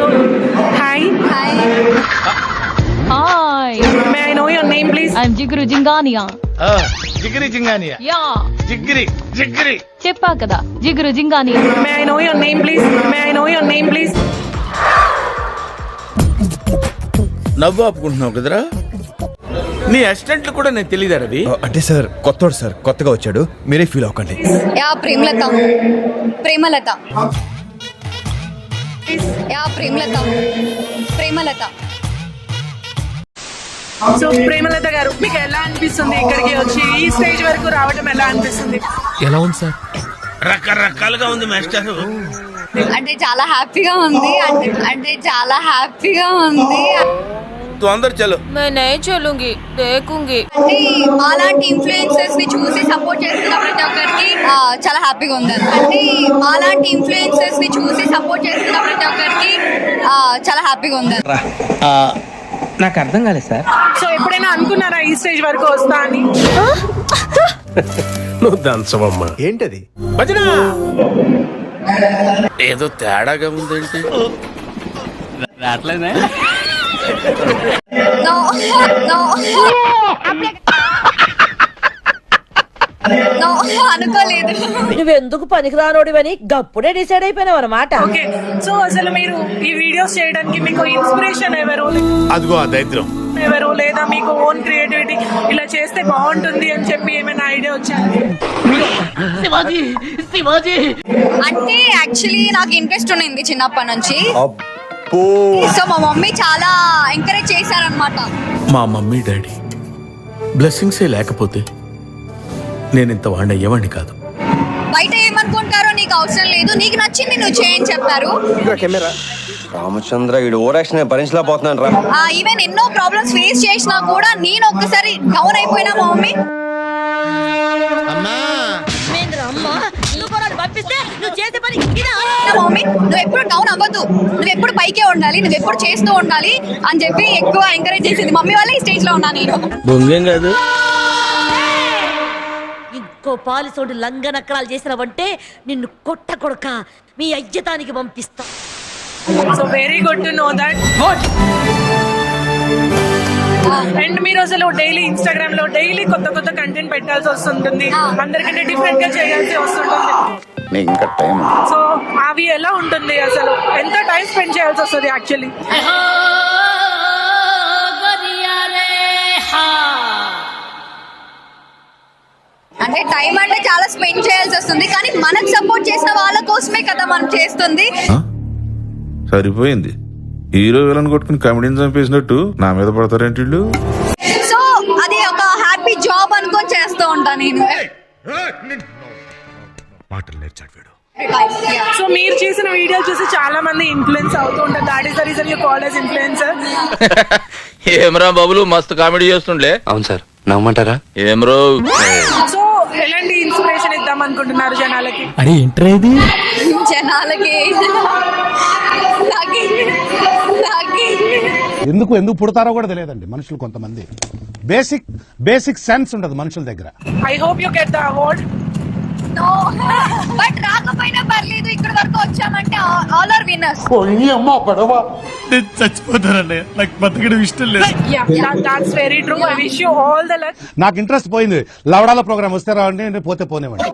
Hi. Hi. Hi. May I know your name, please? I'm Jigru Jingania. Jigiri Jingania Yeah. జిగిరి చెప్పా కదా జిగురు Jingania. May I know your name, please? May I know your name, please? నవ్వు ఆపుకుంటున్నావు కదరా నీ అసిస్టెంట్లు కూడా నేను తెలియదా రవి అంటే సార్ కొత్తోడు సార్ కొత్తగా వచ్చాడు మీరే ఫీల్ అవ్వకండి. Yeah Premalatha. Premalatha. Yeah Premalatha. Premalatha. So Premalatha గారు మీకు ఎలా అనిపిస్తుంది ఇక్కడికి వచ్చి ఈ స్టేజ్ వరకు రావడం ఎలా అనిపిస్తుంది? ఎలా ఉంది సార్? రకరకాలుగా ఉంది మాస్టర్ అంటే చాలా హ్యాపీగా ఉంది. అంటే చాలా హ్యాపీగా ఉంది. తు అందరు చలో मैं नहीं चलूंगी देखूंगी. అంటే మాలాంటి ఇన్ఫ్లుయెన్సర్స్ ని చూసి సపోర్ట్ చేస్తున్న ప్రతి ఒక్కరికి చాలా హ్యాపీగా ఉంది. అంటే మాలాంటి ఇన్ఫ్లుయెన్సర్స్ ని చూసి సపోర్ట్ చేస్తున్న ప్రతి ఒక్కరికి చాలా హ్యాపీగా ఉంది. నాకు అర్థం కాలేదు సార్. సో ఎప్పుడైనా అనుకున్నారా ఈ స్టేజ్ వరకు వస్తా అని? నువ్వు దంచవమ్మా. ఏంటది? భజన ఏదో తేడాగా ఉందేంటి రావట్లేదే. No, no. No, అనుకోలేదు. నువ్వెందుకు పనికిరానోడివని గప్పుడే డిసైడ్ అయిపోయినావు అనమాట. ఓకే, సో అసలు మీరు ఈ వీడియోస్ చేయడానికి మీకు ఇన్స్పిరేషన్ ఎవరు? అదిగో ఆ దైత్రం ఎవరు లేదా మీకు ఓన్ క్రియేటివిటీ ఇలా చేస్తే బాగుంటుంది అని చెప్పి ఏమైనా ఐడియా వచ్చింది? అంటే యాక్చువల్లీ నాకు ఇంట్రెస్ట్ ఉన్నింది చిన్నప్పటి నుంచి. అబ్బో సో మా మమ్మీ చాలా ఎంకరేజ్ చేశారనమాట. మా మమ్మీ డాడీ బ్లెస్సింగ్సే లేకపోతే నేను ఇంత వాడిన అయ్యేవాడిని కాదు. బయట ఏమనుకుంటారో నీకు అవసరం లేదు, నీకు నచ్చింది నువ్వు చేయని చెప్పారు. రామచంద్ర వీడు ఓవర్ యాక్షన్ భరించలేకపోతున్నాను రా. ఈవెన్ ఎన్నో ప్రాబ్లమ్స్ ఫేస్ చేసినా కూడా నేను ఒక్కసారి డౌన్ అయిపోయినా మా మమ్మీ మమ్మీ నువ్వు ఎప్పుడు డౌన్ అవ్వద్దు, నువ్వు ఎప్పుడు పైకే ఉండాలి, నువ్వు ఎప్పుడు చేస్తూ ఉండాలి అని చెప్పి ఎక్కువ ఎంకరేజ్ చేసింది. మమ్మీ వల్ల ఈ స్టేజ్ లో ఉన్నా నేను. బొంగేం కాదు. ఇంకో పాలిసోడు లంగనక్కరాలు చేసినావంటే నిన్ను కొట్ట కొడక మీ అయ్యతానికి పంపిస్తా. So very good to know that. And మీరు అసలు డైలీ ఇన్స్టాగ్రామ్ లో డైలీ కొత్త కొత్త కంటెంట్ పెట్టాల్సి వస్తుంటుంది, అందరికంటే డిఫరెంట్ గా చేయాల్సి వస్తుంటుంది. సో అవి ఎలా ఉంటుంది అసలు? ఎంత టైం స్పెండ్ చేయాల్సి వస్తుంది యాక్చువల్లీ? అంటే టైం అంటే చాలా స్పెండ్ చేయాల్సి వస్తుంది, కానీ మనకు సపోర్ట్ చేసిన వాళ్ళ కోసమే కదా మనం చేస్తుంది. సరిపోయింది. హీరో విలన్ కొట్టుకుని కమెడీని చంపేసినట్టు నా మీద పడతారేంటి వీళ్ళు? సో అది ఒక హ్యాపీ జాబ్ అనుకొని చేస్తూ ఉంటా నేను. సో మీరు చేసిన వీడియోలు చూసి చాలా మంది ఇన్ఫ్లుయెన్స్ అవుతూ ఉంటారు. That is the reason you called as influencer. ఏమ్రా బాబులు మస్తు కామెడీ చేస్తుండే. అవును సార్, నమ్మంటారా? ఏమ్రో సో ఎలాంటి ఇన్స్పిరేషన్ ఇద్దాం అనుకుంటున్నారు జనాలకి? అరే ఏంట్రా ఇది? జనాలకి ఎందుకు పుడతారో కూడా తెలియదండి మనుషులు. కొంతమంది బేసిక్ సెన్స్ ఉండదు మనుషుల దగ్గర. I hope you get the award. No but రాకపోయినా పర్లేదు, ఇక్కడ వరకు వచ్చామంటే ఆల్ ఆర్ విన్నర్స్. నేను చచ్చిపోతానండి, నాకు బతకడం ఇష్టం లేదు. Yeah, that's very true. I wish you all the luck. నాకు ఇంట్రెస్ట్ పోయింది. లవడాల ప్రోగ్రామ్ వస్తే రావండి, పోతే పోనేవండి.